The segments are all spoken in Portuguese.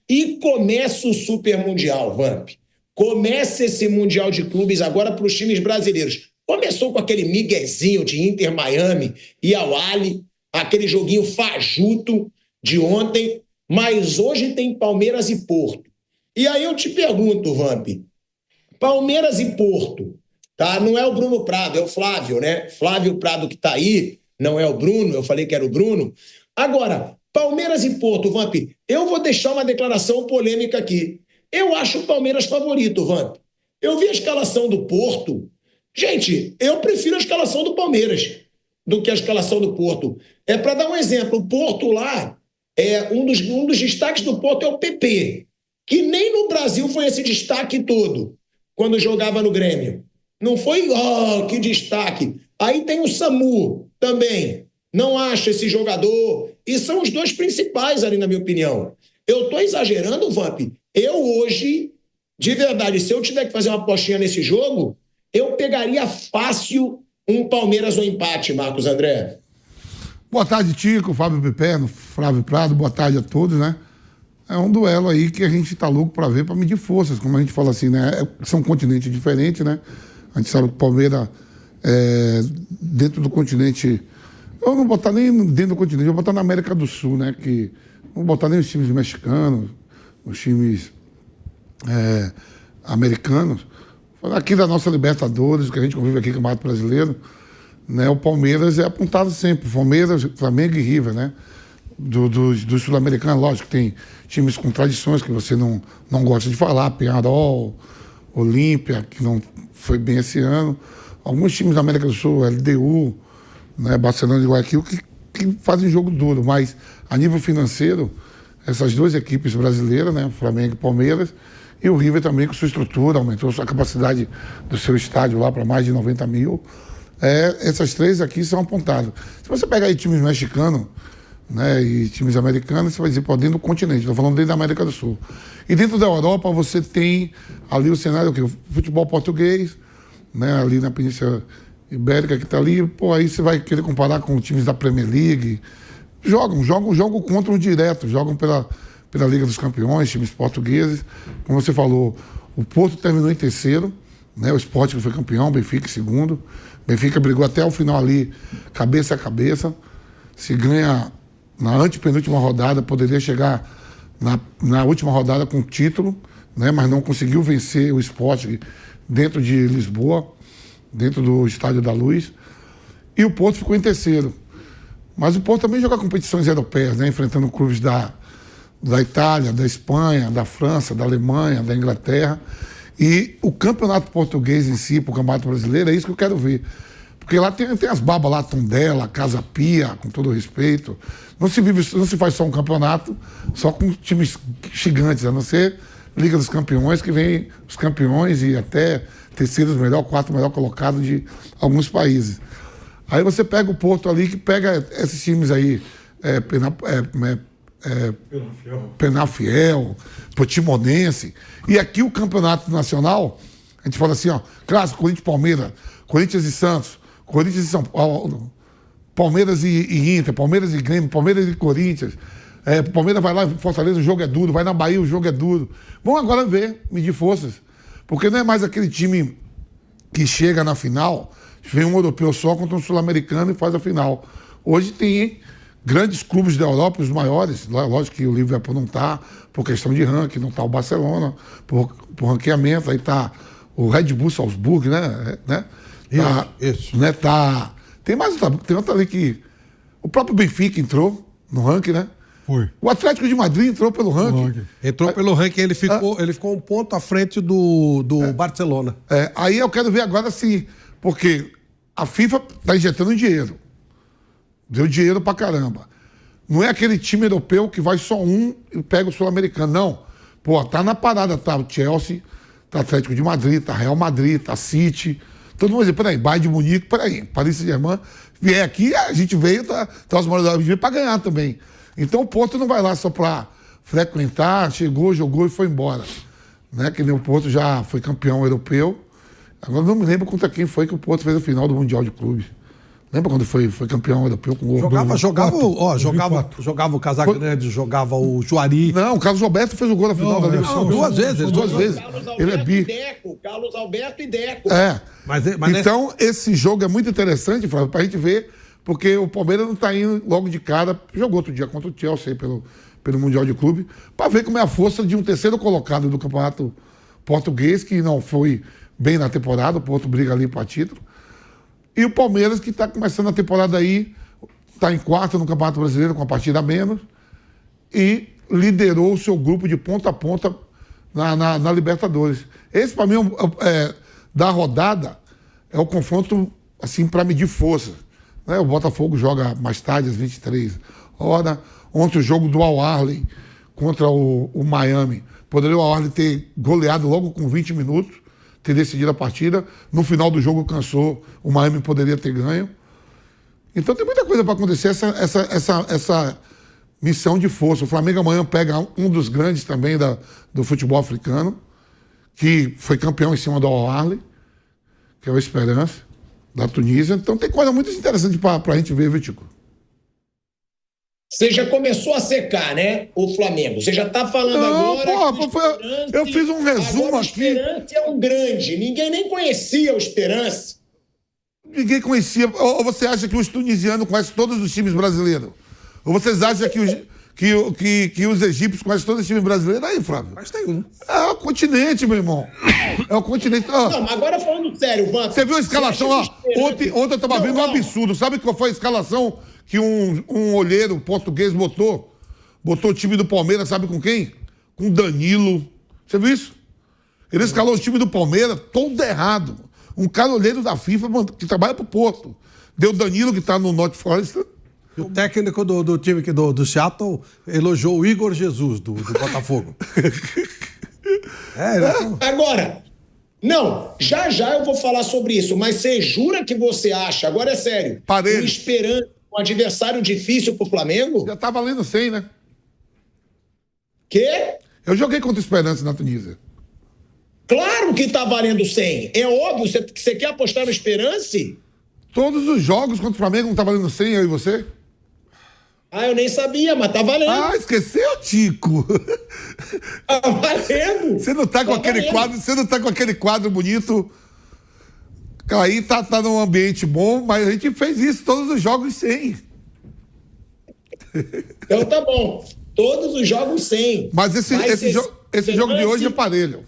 E começa o Super Mundial, Vamp. Começa esse Mundial de Clubes agora para os times brasileiros. Começou com aquele miguezinho de Inter Miami e Al Ahly, aquele joguinho fajuto de ontem, mas hoje tem Palmeiras e Porto. E aí eu te pergunto, Vamp, Palmeiras e Porto, tá? Não é o Bruno Prado, é o Flávio, né? Flávio Prado que tá aí, não é o Bruno, eu falei que era o Bruno. Agora, Palmeiras e Porto, Vamp, eu vou deixar uma declaração polêmica aqui. Eu acho o Palmeiras favorito, Vamp. Eu vi a escalação do Porto. Gente, eu prefiro a escalação do Palmeiras do que a escalação do Porto. É para dar um exemplo, o Porto lá, um dos destaques do Porto é o PP, que nem no Brasil foi esse destaque todo quando jogava no Grêmio. Não foi, que destaque. Aí tem o Samu também. Não acho esse jogador. E são os dois principais ali, na minha opinião. Eu estou exagerando, Vamp? Eu hoje, de verdade, se eu tiver que fazer uma apostinha nesse jogo, eu pegaria fácil um Palmeiras ou empate, Marcos André. Boa tarde, Tico, Fábio Piperno, Flávio Prado, boa tarde a todos, né? É um duelo aí que a gente tá louco para ver, para medir forças, como a gente fala assim, né? São continentes diferentes, né? A gente sabe que o Palmeiras, dentro do continente, eu não vou botar nem dentro do continente, eu vou botar na América do Sul, né? Que não vou botar nem os times mexicanos, os times americanos. Aqui da nossa Libertadores, que a gente convive aqui com o Campeonato Brasileiro, né? O Palmeiras é apontado sempre, Palmeiras, Flamengo e River, né? Dos sul-americanos, lógico, tem times com tradições que você não gosta de falar, Peñarol, Olímpia, que não foi bem esse ano. Alguns times da América do Sul, LDU, né, Barcelona de Guayaquil, que fazem jogo duro, mas a nível financeiro, essas duas equipes brasileiras, né, Flamengo e Palmeiras, e o River também com sua estrutura, aumentou a capacidade do seu estádio lá para mais de 90 mil. Essas três aqui são apontadas. Se você pegar aí times mexicanos, né, e times americanos, você vai dizer, dentro do continente, estou falando dentro da América do Sul. E dentro da Europa, você tem ali o cenário, o futebol português, né, ali na Península Ibérica, que está ali, aí você vai querer comparar com times da Premier League. Jogam contra um direto, jogam pela Liga dos Campeões, times portugueses. Como você falou, o Porto terminou em terceiro, né, o Sport que foi campeão, o Benfica em segundo. O Benfica brigou até o final ali, cabeça a cabeça. Se ganha na antepenúltima rodada, poderia chegar na última rodada com título, né, mas não conseguiu vencer o Sport dentro de Lisboa, dentro do Estádio da Luz. E o Porto ficou em terceiro. Mas o Porto também joga competições europeias, né, enfrentando clubes da Itália, da Espanha, da França, da Alemanha, da Inglaterra. E o campeonato português em si, para o campeonato brasileiro, é isso que eu quero ver. Porque lá tem as babas lá, Tondela, Casa Pia, com todo respeito. Não se faz só um campeonato, só com times gigantes, a não ser Liga dos Campeões, que vem os campeões e até terceiros melhor, quarto melhor colocado de alguns países. Aí você pega o Porto ali, que pega esses times aí, Penafiel, Portimonense. E aqui o campeonato nacional, a gente fala assim, clássico, Corinthians e Palmeiras, Corinthians e Santos, Corinthians e São Paulo, Palmeiras e Inter, Palmeiras e Grêmio, Palmeiras e Corinthians. Palmeiras vai lá, Fortaleza, o jogo é duro, vai na Bahia, o jogo é duro. Vamos agora ver, medir forças. Porque não é mais aquele time que chega na final, vem um europeu só contra um sul-americano e faz a final. Hoje tem grandes clubes da Europa, os maiores, lógico que o Liverpool não está, por questão de ranking, não está o Barcelona, por ranqueamento, aí está o Red Bull Salzburg, né? Isso. Né? Tem outra ali que... O próprio Benfica entrou no ranking, né? Foi. O Atlético de Madrid entrou pelo ranking. Entrou pelo ranking, ele ficou um ponto à frente do Barcelona. Aí eu quero ver agora se... Porque a FIFA está injetando dinheiro. Deu dinheiro pra caramba. Não é aquele time europeu que vai só um e pega o sul-americano, não. Tá na parada, tá o Chelsea, tá Atlético de Madrid, tá Real Madrid, tá City. Todo mundo vai dizer, peraí, Bayern de Munique, peraí, Paris Saint-Germain. Vier aqui, a gente veio, tá os moradores veio pra ganhar também. Então o Porto não vai lá só pra frequentar, chegou, jogou e foi embora. Né? Que nem o Porto já foi campeão europeu. Agora não me lembro contra quem foi que o Porto fez a final do Mundial de Clubes. Lembra quando foi campeão europeu com o Jogava o Casagrande, jogava o Juari. Não, o Carlos Alberto fez o gol na final da Liga. Duas vezes. Ele é bi. Carlos Alberto e Deco. Então, esse jogo é muito interessante, Flávio, pra gente ver, porque o Palmeiras não tá indo logo de cara. Jogou outro dia contra o Chelsea pelo Mundial de Clube, pra ver como é a força de um terceiro colocado do campeonato português, que não foi bem na temporada, o Porto briga ali para título. E o Palmeiras, que está começando a temporada aí, está em quarto no Campeonato Brasileiro, com a partida a menos, e liderou o seu grupo de ponta a ponta na Libertadores. Esse, para mim, da rodada, é o confronto, assim, para medir força. Né? O Botafogo joga mais tarde, às 23 horas. Ontem o jogo do Al Ahly contra o Miami. Poderia o Al Ahly ter goleado logo com 20 minutos, ter decidido a partida. No final do jogo cansou, o Miami poderia ter ganho. Então tem muita coisa para acontecer, essa missão de força. O Flamengo amanhã pega um dos grandes também do futebol africano, que foi campeão em cima do Al Ahly, que é o Esperance, da Tunísia. Então tem coisa muito interessante para a gente ver, Vitico. Você já começou a secar, né? O Flamengo. Você já está falando agora. Eu fiz um resumo agora, aqui. O Esperance é um grande. Ninguém nem conhecia o Esperance. Ninguém conhecia. Ou você acha que os tunisianos conhecem todos os times brasileiros? Ou vocês acham que os egípcios conhecem todos os times brasileiros? Aí, Flávio. Mas tem um. É o continente, meu irmão. É o continente. Não, mas agora falando sério, Vamp. Você viu a escalação? Ontem eu estava vendo um absurdo. Sabe qual foi a escalação que um olheiro português botou? Botou o time do Palmeiras, sabe com quem? Com Danilo. Você viu isso? Ele escalou o time do Palmeiras todo errado. Um cara olheiro da FIFA que trabalha pro Porto. Deu Danilo, que tá no North Forest. O técnico do time do Seattle elogiou o Igor Jesus, do Botafogo. Agora, não, já eu vou falar sobre isso, mas você jura que você acha, agora é sério, Parelho. O Esperance, um adversário difícil pro Flamengo? Já tá valendo 100, né? Quê? Eu joguei contra o Esperance na Tunísia. Claro que tá valendo 100. É óbvio, você quer apostar no Esperance? Todos os jogos contra o Flamengo não tá valendo 100, eu e você? Eu nem sabia, mas tá valendo. Esqueceu, Tico? Tá valendo. Você não tá com aquele quadro, você não tá com aquele quadro bonito. Aí tá num ambiente bom, mas a gente fez isso todos os jogos 100. Então tá bom. Todos os jogos 100. Mas esse jogo de hoje é parelho.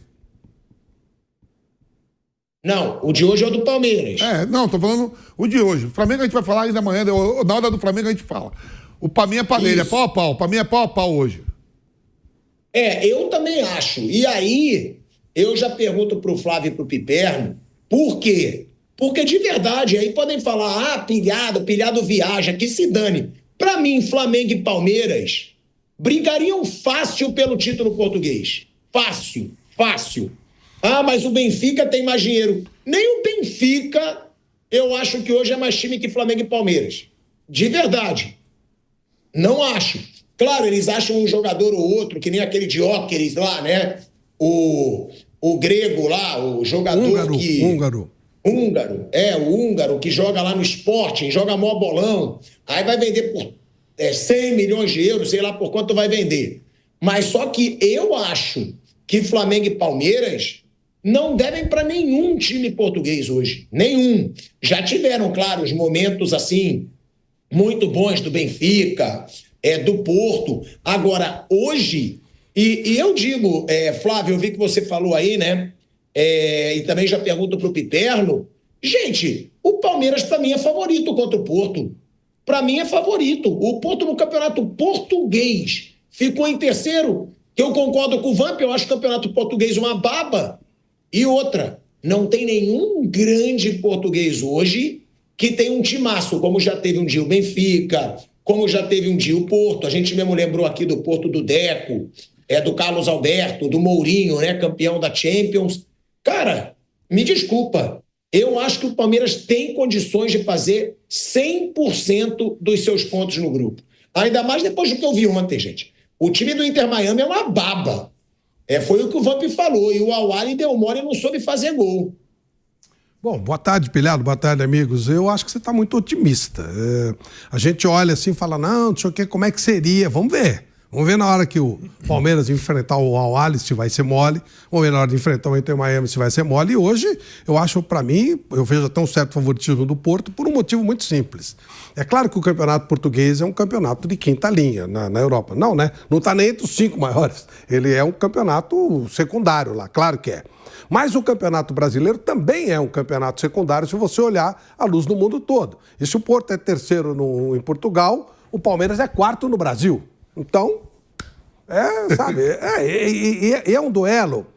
Não, o de hoje é o do Palmeiras. Não, tô falando o de hoje. O Flamengo a gente vai falar ainda amanhã, na hora do Flamengo a gente fala. O pra mim é parelho, é pau a pau. Pra mim é pau a pau hoje. Eu também acho. E aí, eu já pergunto pro Flávio e pro Piperno, por quê? Porque de verdade, aí podem falar, pilhado viaja, que se dane. Pra mim, Flamengo e Palmeiras brigariam fácil pelo título português. Fácil. Mas o Benfica tem mais dinheiro. Nem o Benfica, eu acho que hoje é mais time que Flamengo e Palmeiras. De verdade. Não acho. Claro, eles acham um jogador ou outro, que nem aquele de Óqueres lá, né? O grego lá, o jogador Húngaro. O húngaro que joga lá no Sporting, joga mó bolão. Aí vai vender por 100 milhões de euros, sei lá por quanto vai vender. Mas só que eu acho que Flamengo e Palmeiras não devem para nenhum time português hoje. Nenhum. Já tiveram, claro, os momentos assim muito bons do Benfica, do Porto. Agora, hoje, e eu digo, Flávio, eu vi que você falou aí, né? E também já pergunto pro Piperno. Gente, o Palmeiras para mim é favorito contra o Porto. Para mim é favorito. O Porto no campeonato português ficou em terceiro. Eu concordo com o Vamp, eu acho o campeonato português uma baba. E outra, não tem nenhum grande português hoje que tem um timaço, como já teve um dia o Benfica, como já teve um dia o Porto. A gente mesmo lembrou aqui do Porto do Deco, do Carlos Alberto, do Mourinho, né, campeão da Champions. Cara, me desculpa, eu acho que o Palmeiras tem condições de fazer 100% dos seus pontos no grupo. Ainda mais depois do que eu vi ontem, gente. O time do Inter Miami é uma baba. Foi o que o Vamp falou. E o Al Ahly deu mole e não soube fazer gol. Bom, boa tarde, Pilhado, boa tarde, amigos. Eu acho que você está muito otimista. A gente olha assim e fala, não sei o que, como é que seria? Vamos ver. Vamos ver na hora que o Palmeiras enfrentar o Al-Ahly se vai ser mole. Vamos ver na hora de enfrentar o Inter Miami se vai ser mole. E hoje, eu acho, para mim, eu vejo até um certo favoritismo do Porto por um motivo muito simples. É claro que o campeonato português é um campeonato de quinta linha na Europa. Não, né? Não está nem entre os 5 maiores. Ele é um campeonato secundário lá, claro que é. Mas o Campeonato Brasileiro também é um campeonato secundário se você olhar à luz do mundo todo. E se o Porto é terceiro em Portugal, o Palmeiras é quarto no Brasil. Então, sabe, é um duelo,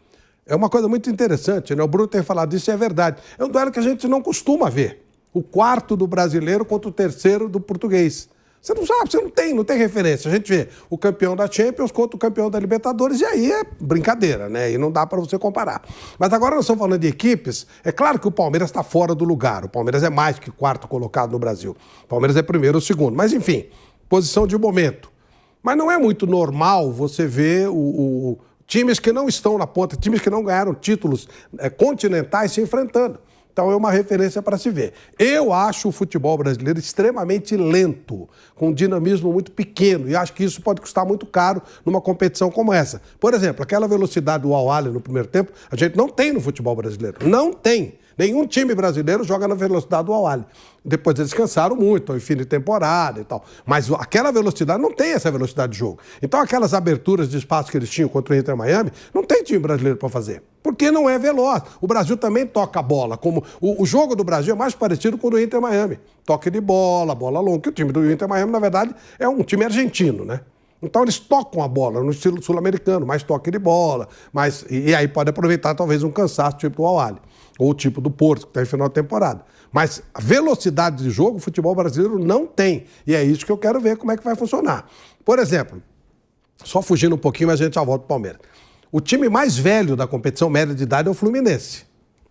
é uma coisa muito interessante, né? O Bruno tem falado isso e é verdade. É um duelo que a gente não costuma ver. O quarto do brasileiro contra o terceiro do português. Você não sabe, você não tem referência. A gente vê o campeão da Champions contra o campeão da Libertadores e aí é brincadeira, né? E não dá para você comparar. Mas agora nós estamos falando de equipes. É claro que o Palmeiras está fora do lugar. O Palmeiras é mais que quarto colocado no Brasil. O Palmeiras é primeiro ou segundo. Mas enfim, posição de momento. Mas não é muito normal você ver times que não estão na ponta, times que não ganharam títulos continentais se enfrentando. Então é uma referência para se ver. Eu acho o futebol brasileiro extremamente lento, com um dinamismo muito pequeno, e acho que isso pode custar muito caro numa competição como essa. Por exemplo, aquela velocidade do Al-Ahly no primeiro tempo, a gente não tem no futebol brasileiro. Não tem. Nenhum time brasileiro joga na velocidade do Al-Ahly. Depois eles cansaram muito, ao fim de temporada e tal. Mas aquela velocidade não tem essa velocidade de jogo. Então aquelas aberturas de espaço que eles tinham contra o Inter Miami, não tem time brasileiro para fazer. Porque não é veloz. O Brasil também toca a bola. Como o jogo do Brasil é mais parecido com o do Inter Miami. Toque de bola, bola longa. Que o time do Inter Miami, na verdade, é um time argentino, né? Então eles tocam a bola no estilo sul-americano, mais toque de bola. E aí pode aproveitar talvez um cansaço tipo do Al-Ahly. Ou o tipo do Porto, que está em final de temporada. Mas a velocidade de jogo, o futebol brasileiro não tem. E é isso que eu quero ver como é que vai funcionar. Por exemplo, só fugindo um pouquinho, mas a gente já volta para o Palmeiras. O time mais velho da competição média de idade é o Fluminense.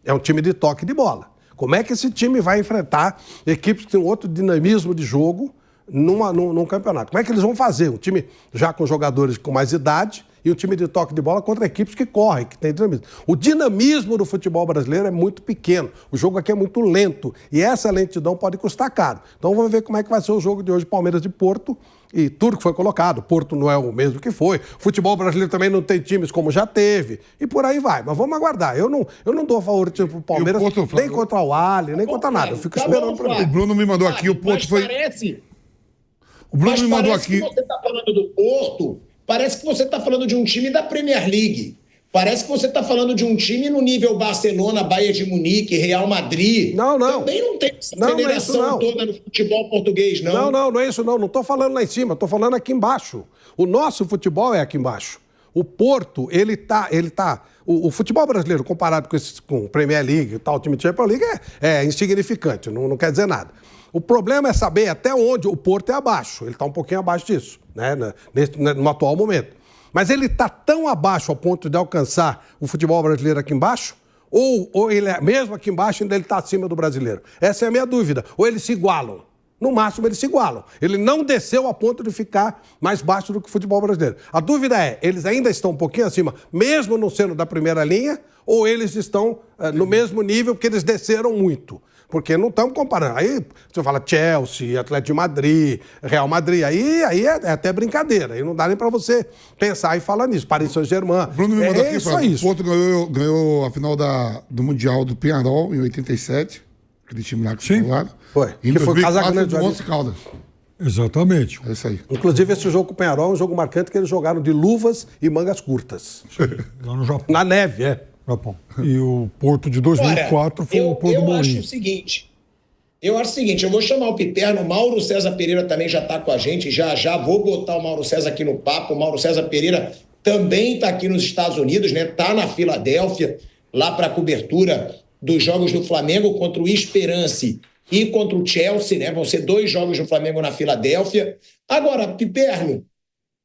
É um time de toque de bola. Como é que esse time vai enfrentar equipes que têm outro dinamismo de jogo num campeonato? Como é que eles vão fazer? Um time já com jogadores com mais idade e um time de toque de bola contra equipes que correm, que tem dinamismo. O dinamismo do futebol brasileiro é muito pequeno. O jogo aqui é muito lento. E essa lentidão pode custar caro. Então vamos ver como é que vai ser o jogo de hoje, Palmeiras e Porto. E tudo que foi colocado. Porto não é o mesmo que foi. O futebol brasileiro também não tem times como já teve. E por aí vai. Mas vamos aguardar. Eu não dou favoritismo pro Palmeiras, nem contra o Al-Ahly, nem contra nada. Eu fico esperando pra ver. O Bruno me mandou aqui, o Porto foi... O Bruno me mandou aqui... Você está falando do Porto... Parece que você está falando de um time da Premier League. Parece que você está falando de um time no nível Barcelona, Bayern de Munique, Real Madrid. Não. Também não tem essa federação toda no futebol português, não. Não é isso não. Não estou falando lá em cima, estou falando aqui embaixo. O nosso futebol é aqui embaixo. O Porto, ele tá... O futebol brasileiro, comparado com Premier League e tal, o time de Champions League, é insignificante, não quer dizer nada. O problema é saber até onde o Porto é abaixo. Ele está um pouquinho abaixo disso, né, no atual momento. Mas ele está tão abaixo ao ponto de alcançar o futebol brasileiro aqui embaixo? Ou ele é, mesmo aqui embaixo, ainda ele está acima do brasileiro? Essa é a minha dúvida. Ou eles se igualam? No máximo, eles se igualam. Ele não desceu a ponto de ficar mais baixo do que o futebol brasileiro. A dúvida é, eles ainda estão um pouquinho acima, mesmo não sendo da primeira linha, ou eles estão no mesmo nível, porque eles desceram muito? Porque não estamos comparando. Aí você fala Chelsea, Atlético de Madrid, Real Madrid, aí é até brincadeira. Aí não dá nem para você pensar e falar nisso. Paris Saint-Germain. Bruno me mandou aqui, isso. O Porto ganhou a final do Mundial do Peñarol em 87. Aquele time lá que sim, lá. Foi. E que foi Casagrande do Once Caldas. Exatamente. É isso aí. Inclusive, esse jogo com o Peñarol é um jogo marcante que eles jogaram de luvas e mangas curtas. Lá no Japão. Na neve, Japão. E o Porto de 2004 foi o Porto do Mourinho. Eu acho o seguinte, eu vou chamar o Piperno, o Mauro César Pereira também já está com a gente, já vou botar o Mauro César aqui no papo. O Mauro César Pereira também está aqui nos Estados Unidos, né? Está na Filadélfia, lá para a cobertura dos jogos do Flamengo contra o Esperance e contra o Chelsea, né? Vão ser 2 jogos do Flamengo na Filadélfia. Agora, Piperno,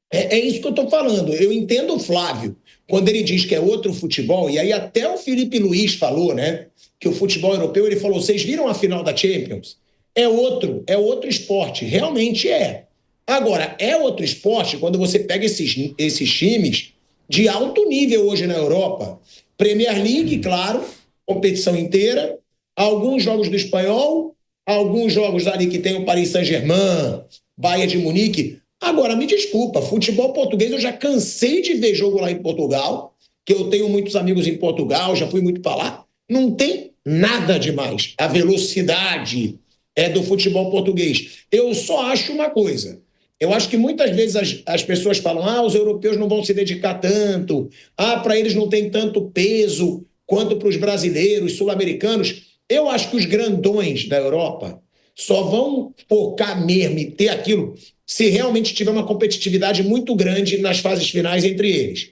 é isso que eu estou falando. Eu entendo o Flávio, quando ele diz que é outro futebol, e aí até o Felipe Luiz falou, né? Que o futebol europeu, ele falou, vocês viram a final da Champions? É outro esporte, realmente é. Agora, é outro esporte quando você pega esses times de alto nível hoje na Europa. Premier League, claro, competição inteira. alguns jogos do Espanhol, alguns jogos ali que tem o Paris Saint-Germain, Bayern de Munique. Agora, me desculpa, futebol português eu já cansei de ver jogo lá em Portugal, que eu tenho muitos amigos em Portugal, já fui muito para lá. Não tem nada demais. A velocidade é do futebol português. Eu só acho uma coisa. Eu acho que muitas vezes as pessoas falam os europeus não vão se dedicar tanto, para eles não tem tanto peso quanto para os brasileiros, sul-americanos. Eu acho que os grandões da Europa só vão focar mesmo e ter aquilo se realmente tiver uma competitividade muito grande nas fases finais entre eles.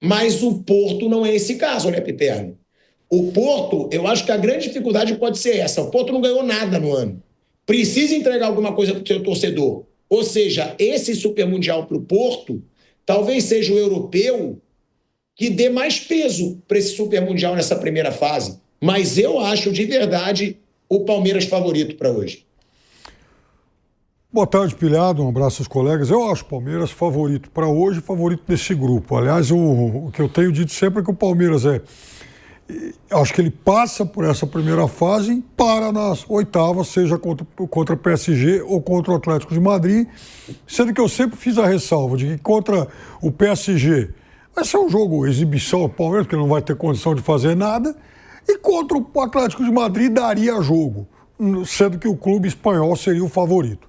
Mas o Porto não é esse caso, né, Piperno? O Porto, eu acho que a grande dificuldade pode ser essa. O Porto não ganhou nada no ano. Precisa entregar alguma coisa para o seu torcedor. Ou seja, esse Super Mundial para o Porto talvez seja o europeu que dê mais peso para esse Super Mundial nessa primeira fase. Mas eu acho, de verdade, o Palmeiras favorito para hoje. Boa tarde, Pilhado. Um abraço aos colegas. Eu acho o Palmeiras favorito para hoje, favorito desse grupo. Aliás, o que eu tenho dito sempre é que o Palmeiras acho que ele passa por essa primeira fase e para nas oitavas, seja contra o PSG ou contra o Atlético de Madrid, sendo que eu sempre fiz a ressalva de que contra o PSG vai ser um jogo exibição do Palmeiras, porque ele não vai ter condição de fazer nada, e contra o Atlético de Madrid daria jogo, sendo que o clube espanhol seria o favorito.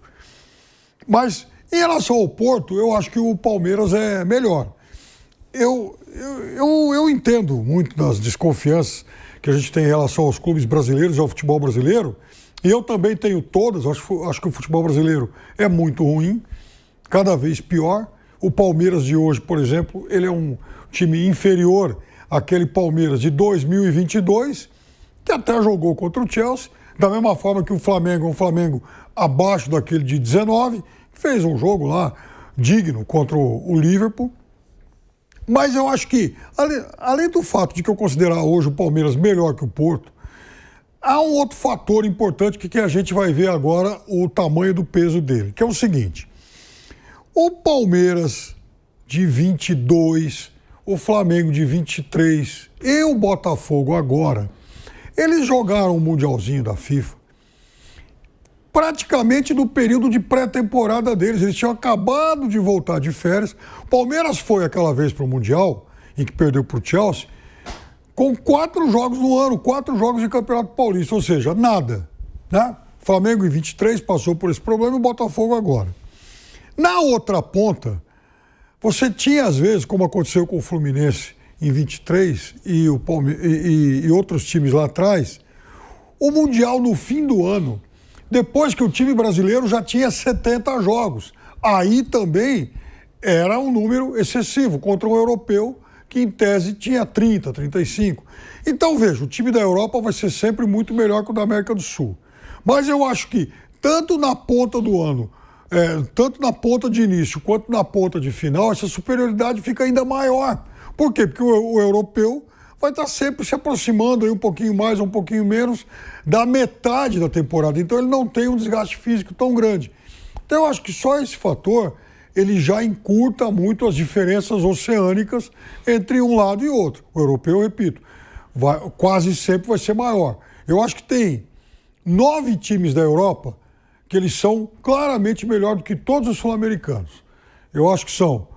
Mas, em relação ao Porto, eu acho que o Palmeiras é melhor. Eu entendo muito das desconfianças que a gente tem em relação aos clubes brasileiros e ao futebol brasileiro, e eu também tenho todas. Acho que o futebol brasileiro é muito ruim, cada vez pior. O Palmeiras de hoje, por exemplo, ele é um time inferior àquele Palmeiras de 2022, que até jogou contra o Chelsea, da mesma forma que o Flamengo é um Flamengo abaixo daquele de 19, que fez um jogo lá digno contra o Liverpool. Mas eu acho que, além do fato de que eu considerar hoje o Palmeiras melhor que o Porto, há um outro fator importante que a gente vai ver agora o tamanho do peso dele, que é o seguinte: o Palmeiras de 22, o Flamengo de 23 e o Botafogo agora, eles jogaram o Mundialzinho da FIFA praticamente no período de pré-temporada deles. Eles tinham acabado de voltar de férias. O Palmeiras foi aquela vez para o Mundial, em que perdeu para o Chelsea, com 4 jogos no ano, 4 jogos de Campeonato Paulista, ou seja, nada. Né? Flamengo em 23 passou por esse problema e o Botafogo agora. Na outra ponta, você tinha às vezes, como aconteceu com o Fluminense em 23 e outros times lá atrás, o Mundial no fim do ano, depois que o time brasileiro já tinha 70 jogos. Aí também era um número excessivo contra um europeu que, em tese, tinha 30, 35. Então, veja, o time da Europa vai ser sempre muito melhor que o da América do Sul. Mas eu acho que, tanto na ponta do ano, tanto na ponta de início quanto na ponta de final, essa superioridade fica ainda maior. Por quê? Porque o europeu vai estar sempre se aproximando aí um pouquinho mais, um pouquinho menos da metade da temporada. Então ele não tem um desgaste físico tão grande. Então eu acho que só esse fator, ele já encurta muito as diferenças oceânicas entre um lado e outro. O europeu, repito, quase sempre vai ser maior. Eu acho que tem 9 times da Europa que eles são claramente melhor do que todos os sul-americanos. Eu acho que são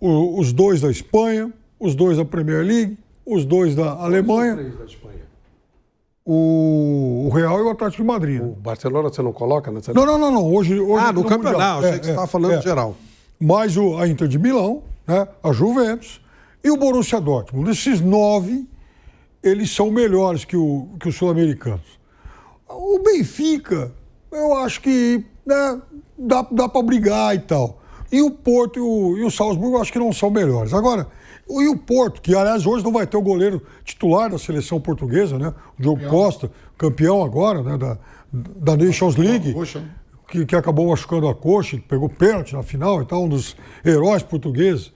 os 2 da Espanha, os 2 da Premier League, os 2 da Alemanha, da Espanha. O Real e o Atlético de Madrid. Né? O Barcelona você não coloca nessa? Não. Hoje no campeonato. Achei que você estava falando geral. Mais a Inter de Milão, né? A Juventus e o Borussia Dortmund. Esses 9, eles são melhores que os sul-americanos. O Benfica, eu acho que dá para brigar e tal. E o Porto e o Salzburgo, eu acho que não são melhores. Agora, e o Porto, que aliás hoje não vai ter o goleiro titular da seleção portuguesa, né? O Diogo Costa, campeão agora, né? Da Nations League, que acabou machucando a coxa, pegou pênalti na final e tal, um dos heróis portugueses,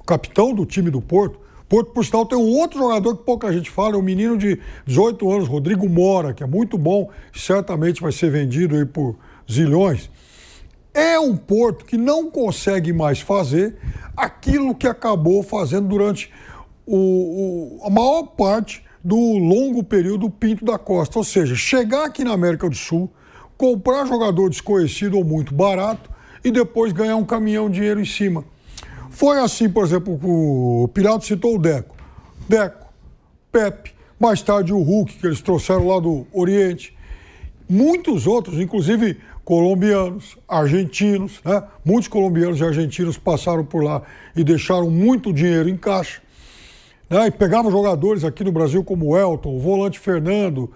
o capitão do time do Porto. Porto, por sinal, tem um outro jogador que pouca gente fala, é um menino de 18 anos, Rodrigo Mora, que é muito bom, certamente vai ser vendido aí por zilhões. É um Porto que não consegue mais fazer aquilo que acabou fazendo durante a maior parte do longo período Pinto da Costa. Ou seja, chegar aqui na América do Sul, comprar jogador desconhecido ou muito barato e depois ganhar um caminhão de dinheiro em cima. Foi assim, por exemplo, o Piraldo citou o Deco, Pepe, mais tarde o Hulk, que eles trouxeram lá do Oriente. Muitos outros, inclusive colombianos, argentinos, né? Muitos colombianos e argentinos passaram por lá e deixaram muito dinheiro em caixa. Né? E pegavam jogadores aqui no Brasil como o Elton, o volante Fernando,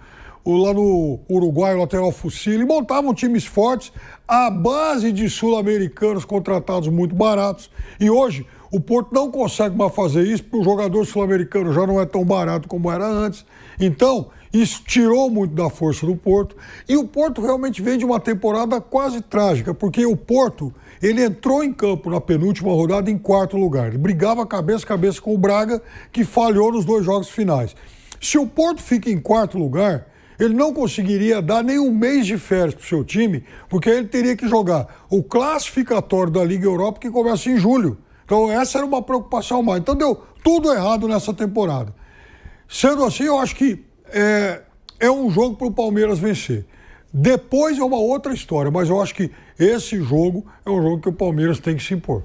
lá no Uruguai, o lateral Fucile, e montavam times fortes à base de sul-americanos contratados muito baratos. E hoje o Porto não consegue mais fazer isso porque o jogador sul-americano já não é tão barato como era antes. Então, isso tirou muito da força do Porto. E o Porto realmente vem de uma temporada quase trágica, porque o Porto, ele entrou em campo na penúltima rodada em 4º lugar. Ele brigava cabeça a cabeça com o Braga, que falhou nos 2 jogos finais. Se o Porto fica em 4º lugar, ele não conseguiria dar nem um mês de férias para o seu time, porque ele teria que jogar o classificatório da Liga Europa, que começa em julho. Então essa era uma preocupação mais. Então deu tudo errado nessa temporada. Sendo assim, eu acho que é um jogo para o Palmeiras vencer. Depois é uma outra história, mas eu acho que esse jogo é um jogo que o Palmeiras tem que se impor.